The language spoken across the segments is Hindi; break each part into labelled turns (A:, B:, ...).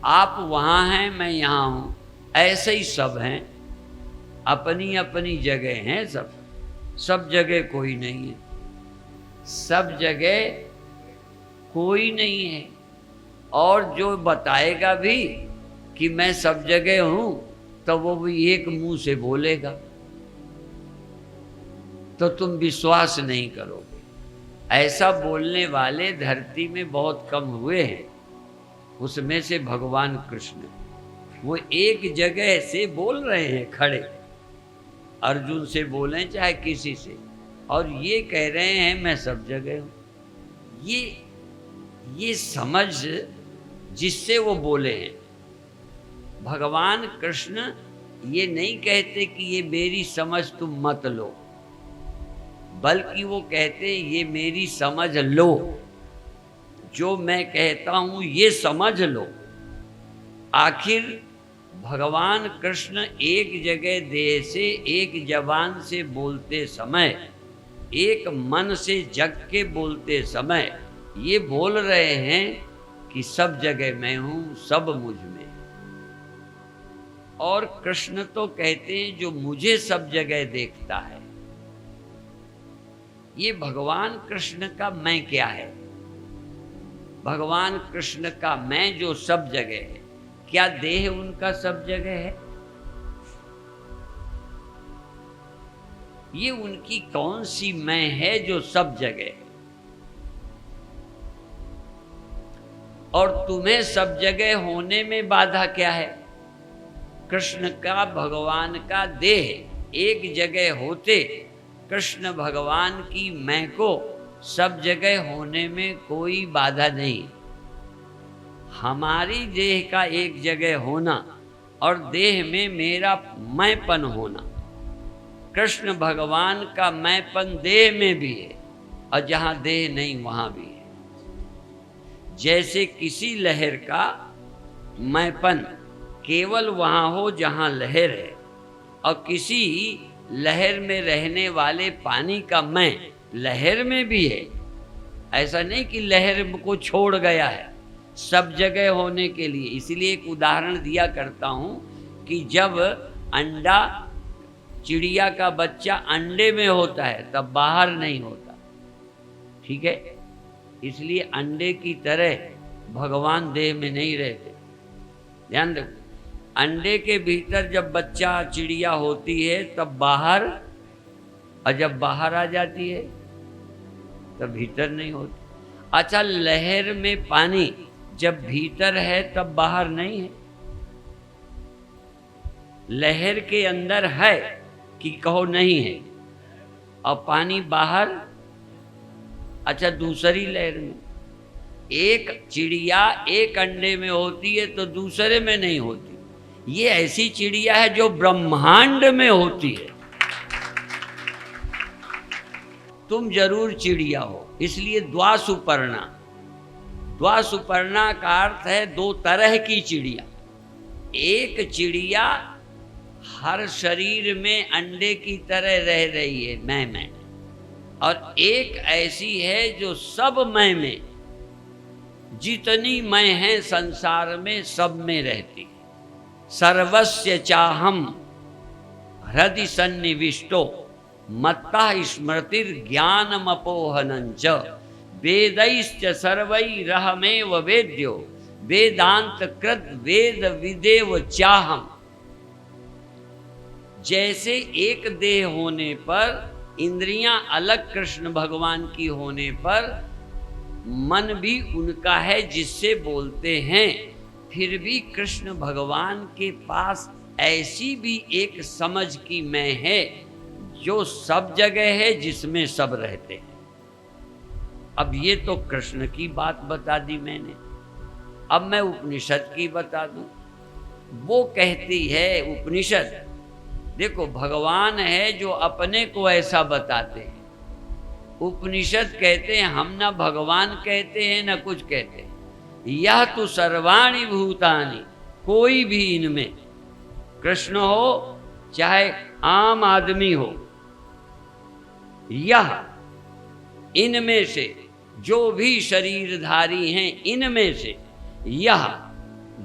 A: आप वहाँ हैं, मैं यहाँ हूँ, ऐसे ही सब हैं, अपनी अपनी जगह हैं सब। सब जगह कोई नहीं है, सब जगह कोई नहीं है। और जो बताएगा भी कि मैं सब जगह हूँ, तो वो भी एक मुंह से बोलेगा, तो तुम विश्वास नहीं करोगे। ऐसा बोलने वाले धरती में बहुत कम हुए हैं। उसमें से भगवान कृष्ण, वो एक जगह से बोल रहे हैं खड़े, अर्जुन से बोले चाहे किसी से, और ये कह रहे हैं मैं सब जगह हूं। ये समझ जिससे वो बोले हैं। भगवान कृष्ण ये नहीं कहते कि ये मेरी समझ तुम मत लो, बल्कि वो कहते हैं ये मेरी समझ लो, जो मैं कहता हूं ये समझ लो। आखिर भगवान कृष्ण एक जगह देह से, एक जबान से बोलते समय, एक मन से जग के बोलते समय ये बोल रहे हैं कि सब जगह मैं हूं, सब मुझ में। और कृष्ण तो कहते हैं जो मुझे सब जगह देखता है। ये भगवान कृष्ण का मैं क्या है? भगवान कृष्ण का मैं जो सब जगह है, क्या देह उनका सब जगह है? ये उनकी कौन सी मैं है जो सब जगह है? और तुम्हें सब जगह होने में बाधा क्या है? कृष्ण का, भगवान का देह एक जगह होते कृष्ण भगवान की मैं को सब जगह होने में कोई बाधा नहीं। हमारी देह का एक जगह होना और देह में मेरा मैंपन होना, कृष्ण भगवान का मैंपन देह में भी है और जहाँ देह नहीं वहाँ भी है। जैसे किसी लहर का मैंपन केवल वहाँ हो जहाँ लहर है, और किसी लहर में रहने वाले पानी का मैं लहर में भी है। ऐसा नहीं कि लहर को छोड़ गया है, सब जगह होने के लिए। इसलिए एक उदाहरण दिया करता हूँ कि जब अंडा, चिड़िया का बच्चा अंडे में होता है तब बाहर नहीं होता, ठीक है? इसलिए अंडे की तरह भगवान देह में नहीं रहते। ध्यान रखो, अंडे के भीतर जब बच्चा चिड़िया होती है तब बाहर, और जब बाहर आ जाती है तब भीतर नहीं होती। अच्छा, लहर में पानी जब भीतर है तब बाहर नहीं है। लहर के अंदर है कि कहो नहीं है, और पानी बाहर। अच्छा, दूसरी लहर में एक चिड़िया एक अंडे में होती है तो दूसरे में नहीं होती। ये ऐसी चिड़िया है जो ब्रह्मांड में होती है। तुम जरूर चिड़िया हो, इसलिए द्वासुपर्णा। द्वासुपर्णा का अर्थ है दो तरह की चिड़िया। एक चिड़िया हर शरीर में अंडे की तरह रह रही है, मैं, और एक ऐसी है जो सब मैं में, जितनी मैं है संसार में सब में रहती है। सर्वस्य चाहम हृदि सन्निविष्टो मत्ता स्मृतिर ज्ञानमपोहनंच वेदैश्च सर्वैरहमेव वेद्यो वेदांत कृत वेद विदेव चाहम। जैसे एक देह होने पर, इंद्रियां अलग कृष्ण भगवान की होने पर, मन भी उनका है जिससे बोलते हैं, फिर भी कृष्ण भगवान के पास ऐसी भी एक समझ की मैं है जो सब जगह है, जिसमें सब रहते हैं। अब ये तो कृष्ण की बात बता दी मैंने, अब मैं उपनिषद की बता दूं। वो कहती है उपनिषद, देखो भगवान है जो अपने को ऐसा बताते हैं। उपनिषद कहते हैं हम ना भगवान कहते हैं ना कुछ कहते हैं, यह तो सर्वाणि भूतानि, कोई भी इनमें, कृष्ण हो चाहे आम आदमी हो, यह इनमें से जो भी शरीरधारी हैं, इनमें से यह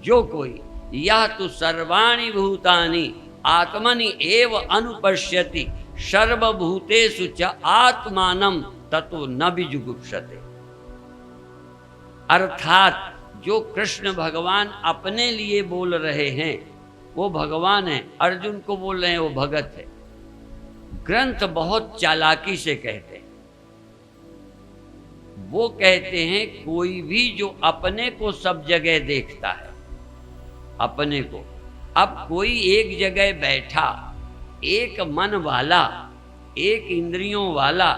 A: जो कोई यह तो सर्वाणि भूतानि आत्मनि एव अनुपश्यति सर्वभूतेषु च आत्मानं ततो न विजुगुप्सते। अर्थात जो कृष्ण भगवान अपने लिए बोल रहे हैं वो भगवान है, अर्जुन को बोल रहे हैं वो भगत है। ग्रंथ बहुत चालाकी से कहते हैं, वो कहते हैं कोई भी जो अपने को सब जगह देखता है, अपने को, अब कोई एक जगह बैठा, एक मन वाला, एक इंद्रियों वाला,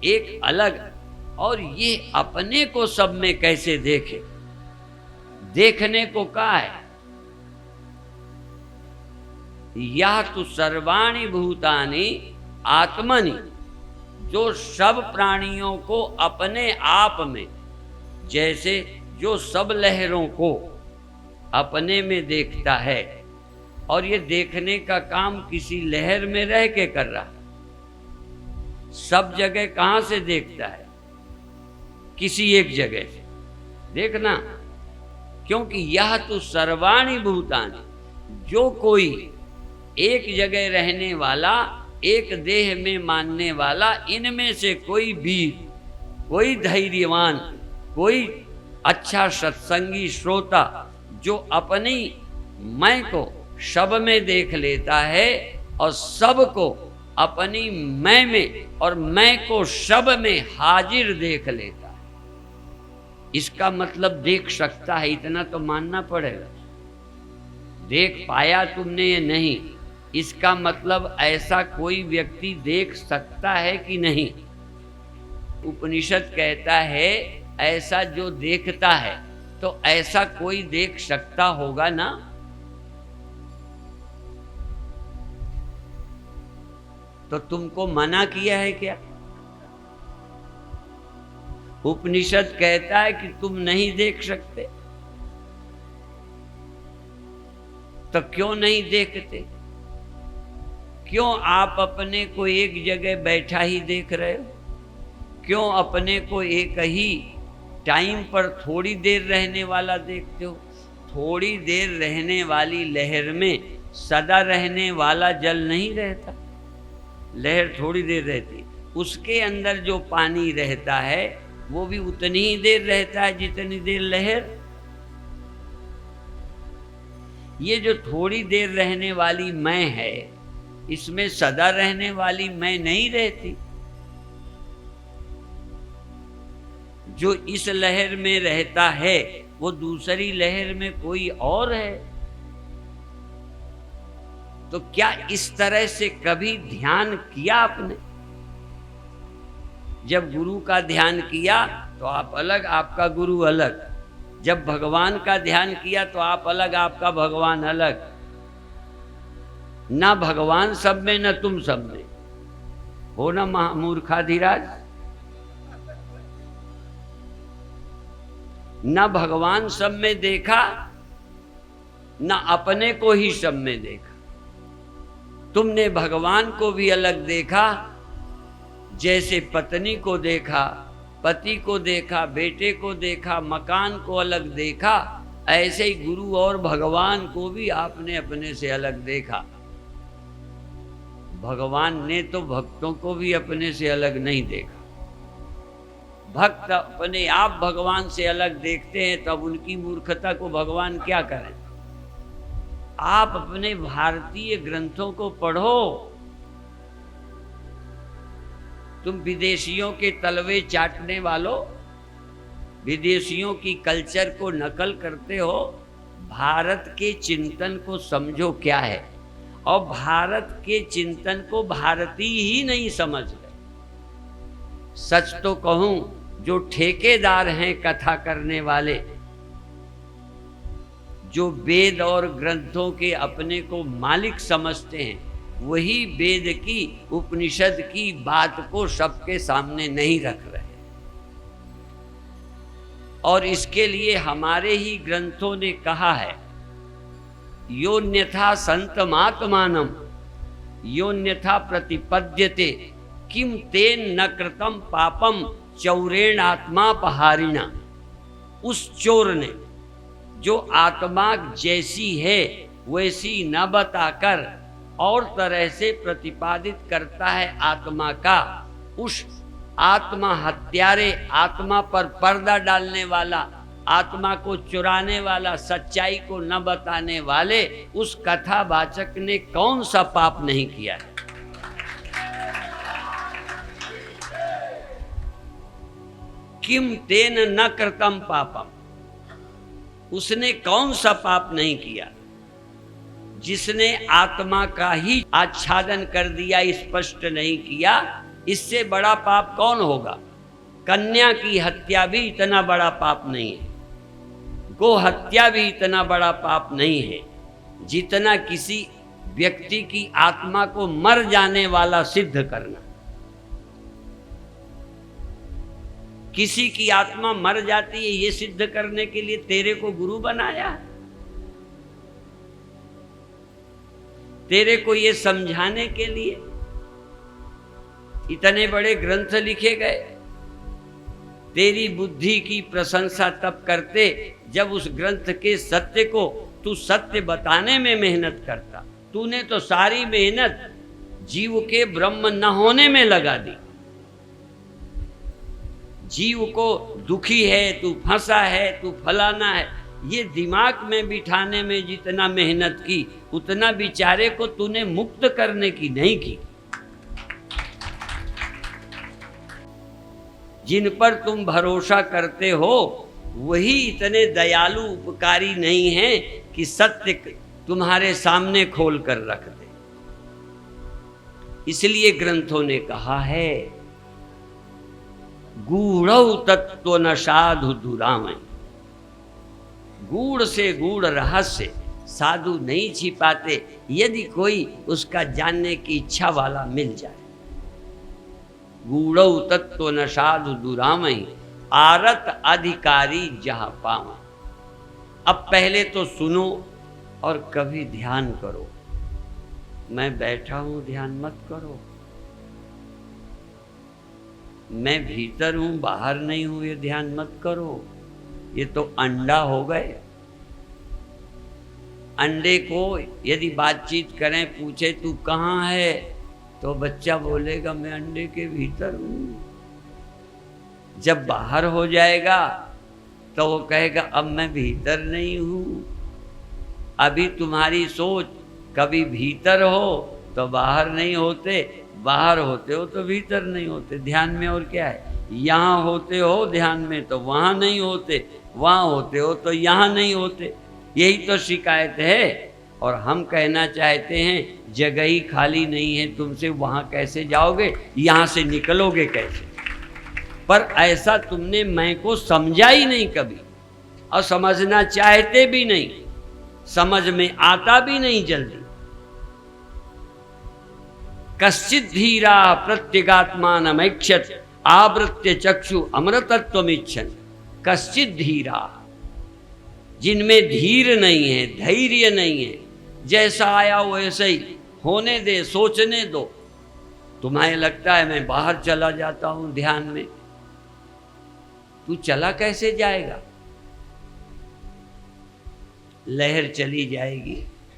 A: एक अलग, और ये अपने को सब में कैसे देखे? देखने को कहा है यह तो सर्वाणि भूतानि आत्मनि, जो सब प्राणियों को अपने आप में, जैसे जो सब लहरों को अपने में देखता है, और ये देखने का काम किसी लहर में रह के कर रहा, सब जगह कहाँ से देखता है? किसी एक जगह से देखना, क्योंकि यह तो सर्वाणि भूतानि, जो कोई एक जगह रहने वाला, एक देह में मानने वाला, इनमें से कोई वीर, कोई धैर्यवान, कोई अच्छा सत्संगी श्रोता जो अपनी मैं को सब में देख लेता है और सब को अपनी मैं में और मैं को सब में हाजिर देख लेता है, इसका मतलब देख सकता है, इतना तो मानना पड़ेगा। देख पाया तुमने ये नहीं, इसका मतलब ऐसा कोई व्यक्ति देख सकता है कि नहीं? उपनिषद कहता है ऐसा जो देखता है, तो ऐसा कोई देख सकता होगा ना? तो तुमको मना किया है क्या? उपनिषद कहता है कि तुम नहीं देख सकते, तो क्यों नहीं देखते? क्यों आप अपने को एक जगह बैठा ही देख रहे हो? क्यों अपने को एक ही टाइम पर थोड़ी देर रहने वाला देखते हो? थोड़ी देर रहने वाली लहर में सदा रहने वाला जल नहीं रहता, लहर थोड़ी देर रहती, उसके अंदर जो पानी रहता है वो भी उतनी ही देर रहता है जितनी देर लहर। ये जो थोड़ी देर रहने वाली मैं है, इसमें सदा रहने वाली मैं नहीं रहती। जो इस लहर में रहता है वो दूसरी लहर में कोई और है। तो क्या इस तरह से कभी ध्यान किया आपने? जब गुरु का ध्यान किया तो आप अलग, आपका गुरु अलग। जब भगवान का ध्यान किया तो आप अलग, आपका भगवान अलग। ना भगवान सब में, न तुम सब में हो, ना महामूर्खाधिराज। ना भगवान सब में देखा, ना अपने को ही सब में देखा। तुमने भगवान को भी अलग देखा, जैसे पत्नी को देखा, पति को देखा, बेटे को देखा, मकान को अलग देखा, ऐसे ही गुरु और भगवान को भी आपने अपने से अलग देखा। भगवान ने तो भक्तों को भी अपने से अलग नहीं देखा। भक्त अपने आप भगवान से अलग देखते हैं, तब उनकी मूर्खता को भगवान क्या करें? आप अपने भारतीय ग्रंथों को पढ़ो। तुम विदेशियों के तलवे चाटने वालों, विदेशियों की कल्चर को नकल करते हो। भारत के चिंतन को समझो क्या है, और भारत के चिंतन को भारतीय ही नहीं समझ रहे। सच तो कहूं, जो ठेकेदार हैं कथा करने वाले, जो वेद और ग्रंथों के अपने को मालिक समझते हैं, वही वेद की, उपनिषद की बात को सबके सामने नहीं रख रहे। और इसके लिए हमारे ही ग्रंथों ने कहा है, योन्यथा संतमात्मानम योन्यथा प्रतिपद्यते किम तेन न कृतम पापम चौरेण आत्मापहारिणा। उस चोर ने जो आत्मा जैसी है वैसी न बताकर और तरह से प्रतिपादित करता है आत्मा का, उस आत्मा हत्यारे, आत्मा पर पर्दा डालने वाला, आत्मा को चुराने वाला, सच्चाई को न बताने वाले उस कथावाचक ने कौन सा पाप नहीं किया है। किम तेन न कृतम पापम, उसने कौन सा पाप नहीं किया जिसने आत्मा का ही आच्छादन कर दिया, स्पष्ट नहीं किया। इससे बड़ा पाप कौन होगा? कन्या की हत्या भी इतना बड़ा पाप नहीं है, गो हत्या भी इतना बड़ा पाप नहीं है जितना किसी व्यक्ति की आत्मा को मर जाने वाला सिद्ध करना। किसी की आत्मा मर जाती है ये सिद्ध करने के लिए तेरे को गुरु बनाया, तेरे को ये समझाने के लिए इतने बड़े ग्रंथ लिखे गए। तेरी बुद्धि की प्रशंसा तब करते जब उस ग्रंथ के सत्य को तू सत्य बताने में मेहनत करता। तूने तो सारी मेहनत जीव के ब्रह्म न होने में लगा दी। जीव को दुखी है, तू फंसा है, तू फलाना है, ये दिमाग में बिठाने में जितना मेहनत की उतना बेचारे को तूने मुक्त करने की नहीं की। जिन पर तुम भरोसा करते हो वही इतने दयालु उपकारी नहीं हैं कि सत्य तुम्हारे सामने खोल कर रख दे। इसलिए ग्रंथों ने कहा है गूढ़ौ तत्व न साधु दुरामय, गूढ़ से गूढ़ रहस्य साधु नहीं छिपाते यदि कोई उसका जानने की इच्छा वाला मिल जाए। गूढ़ौ तत्व न साधु दुरामय, आरत अधिकारी जहां पावा। अब पहले तो सुनो और कभी ध्यान करो। मैं बैठा हूं ध्यान मत करो, मैं भीतर हूं बाहर नहीं हूं ये ध्यान मत करो। ये तो अंडा हो गए। अंडे को यदि बातचीत करें, पूछे तू कहाँ है, तो बच्चा बोलेगा मैं अंडे के भीतर हूं। जब बाहर हो जाएगा तो वो कहेगा अब मैं भीतर नहीं हूं। अभी तुम्हारी सोच कभी भीतर हो तो बाहर नहीं होते, बाहर होते हो तो भीतर नहीं होते। ध्यान में और क्या है? यहाँ होते हो ध्यान में तो वहाँ नहीं होते, वहाँ होते हो तो यहाँ नहीं होते। यही तो शिकायत है। और हम कहना चाहते हैं जगह ही खाली नहीं है तुमसे, वहाँ कैसे जाओगे, यहाँ से निकलोगे कैसे? पर ऐसा तुमने मैं को समझा ही नहीं कभी, और समझना चाहते भी नहीं, समझ में आता भी नहीं जल्दी। कश्चित् धीरा प्रत्यगात्मानमैक्षत आवृत्य चक्षु अमृतत्वमिच्छन्। कश्चित् धीरा, जिनमें धीर नहीं है, धैर्य नहीं है, जैसा आया वैसे ही होने दे, सोचने दो। तुम्हें लगता है मैं बाहर चला जाता हूं ध्यान में, तू चला कैसे जाएगा? लहर चली जाएगी,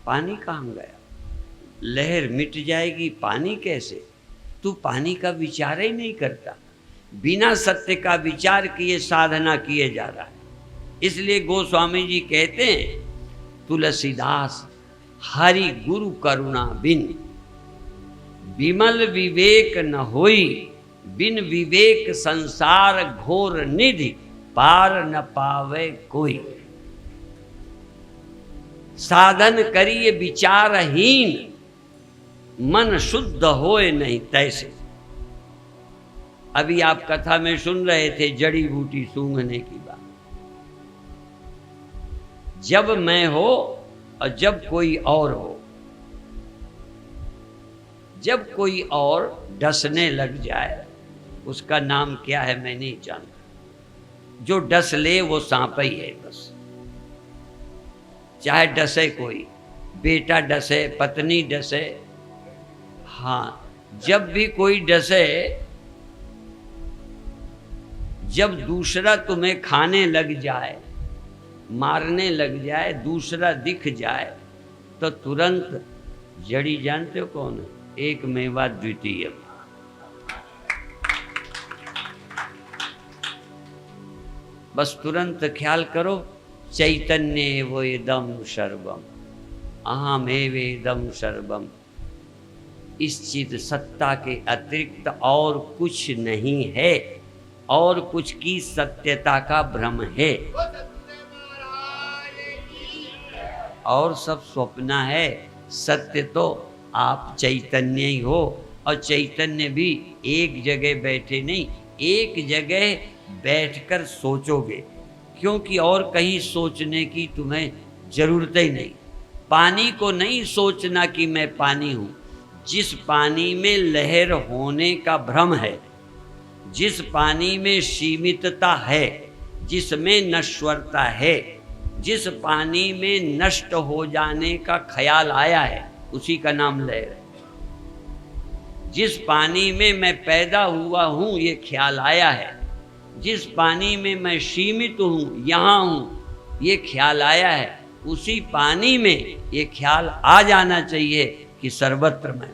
A: पानी कहाँ गया? लहर मिट जाएगी, पानी कैसे? तू पानी का विचार ही नहीं करता। बिना सत्य का विचार किए साधना किए जा रहा है। इसलिए गोस्वामी जी कहते हैं तुलसीदास हरि गुरु करुणा बिन विमल विवेक न होई, बिन विवेक संसार घोर निधि पार न पावे कोई। साधन करिए विचारहीन, मन शुद्ध होए नहीं तैसे। अभी आप कथा में सुन रहे थे जड़ी बूटी सूंघने की बात। जब मैं हो और जब कोई और हो, जब कोई और डसने लग जाए, उसका नाम क्या है मैं नहीं जानता। जो डस ले वो सांप ही है बस। चाहे डसे कोई, बेटा डसे, पत्नी डसे, हाँ, जब भी कोई डसे, जब दूसरा तुम्हें खाने लग जाए, मारने लग जाए, दूसरा दिख जाए तो तुरंत जड़ी जानते हो कौन है? एक मेवा द्वितीय। बस तुरंत ख्याल करो, चैतन्य वो इदम सर्वम, अहमेवेदम सर्वम। इस चित सत्ता के अतिरिक्त और कुछ नहीं है, और कुछ की सत्यता का भ्रम है, और सब स्वप्न है। सत्य तो आप चैतन्य ही हो, और चैतन्य भी एक जगह बैठे नहीं, एक जगह बैठकर सोचोगे, क्योंकि और कहीं सोचने की तुम्हें जरूरत ही नहीं। पानी को नहीं सोचना कि मैं पानी हूँ। जिस पानी में लहर होने का भ्रम है, जिस पानी में सीमितता है, जिसमें नश्वरता है, जिस पानी में नष्ट हो जाने का ख्याल आया है, उसी का नाम लहर है। जिस पानी में मैं पैदा हुआ हूँ ये ख्याल आया है, जिस पानी में मैं सीमित हूँ, यहाँ हूँ, ये ख्याल आया है, उसी पानी में ये ख्याल आ जाना चाहिए कि सर्वत्र मैं